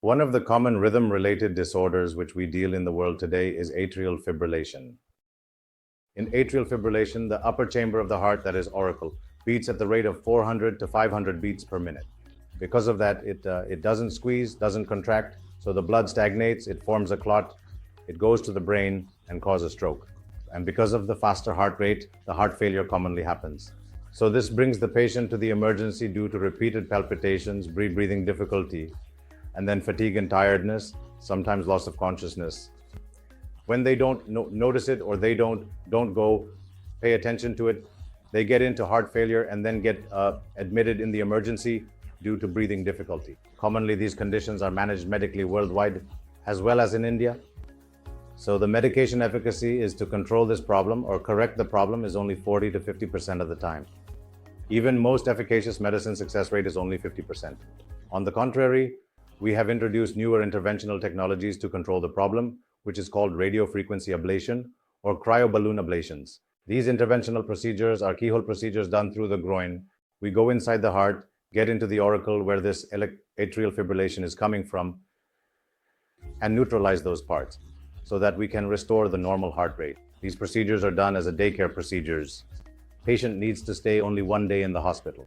One of the common rhythm-related disorders which we deal in the world today is atrial fibrillation. In atrial fibrillation, the upper chamber of the heart, that is auricle, beats at the rate of 400 to 500 beats per minute. Because of that, it doesn't squeeze, doesn't contract, so the blood stagnates, it forms a clot, it goes to the brain and causes stroke. And because of the faster heart rate, the heart failure commonly happens. So this brings the patient to the emergency due to repeated palpitations, breathing difficulty, and then fatigue and tiredness, sometimes loss of consciousness. When they don't notice it or they don't go pay attention to it, they get into heart failure and then get admitted in the emergency due to breathing difficulty. Commonly, these conditions are managed medically worldwide as well as in India. So the medication efficacy is to control this problem or correct the problem is only 40 to 50% of the time. Even most efficacious medicine success rate is only 50%. On the contrary, we have introduced newer interventional technologies to control the problem, which is called radiofrequency ablation or cryoballoon ablations. These interventional procedures are keyhole procedures done through the groin. We go inside the heart, get into the auricle where this atrial fibrillation is coming from, and neutralize those parts so that we can restore the normal heart rate. These procedures are done as a daycare procedures. Patient needs to stay only 1 day in the hospital.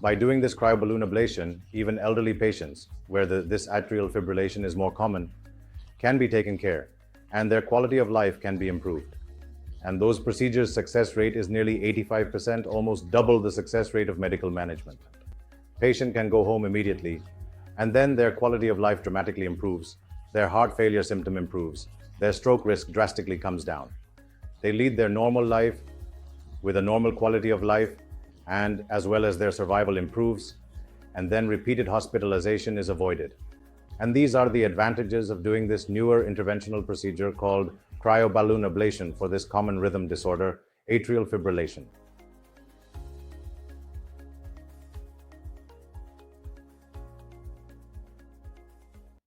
By doing this cryoballoon ablation, even elderly patients, where this atrial fibrillation is more common, can be taken care, and their quality of life can be improved. And those procedures' success rate is nearly 85%, almost double the success rate of medical management. Patient can go home immediately, and then their quality of life dramatically improves, their heart failure symptom improves, their stroke risk drastically comes down. They lead their normal life with a normal quality of life, and as well as their survival improves, and then repeated hospitalization is avoided. And these are the advantages of doing this newer interventional procedure called cryoballoon ablation for this common rhythm disorder, atrial fibrillation.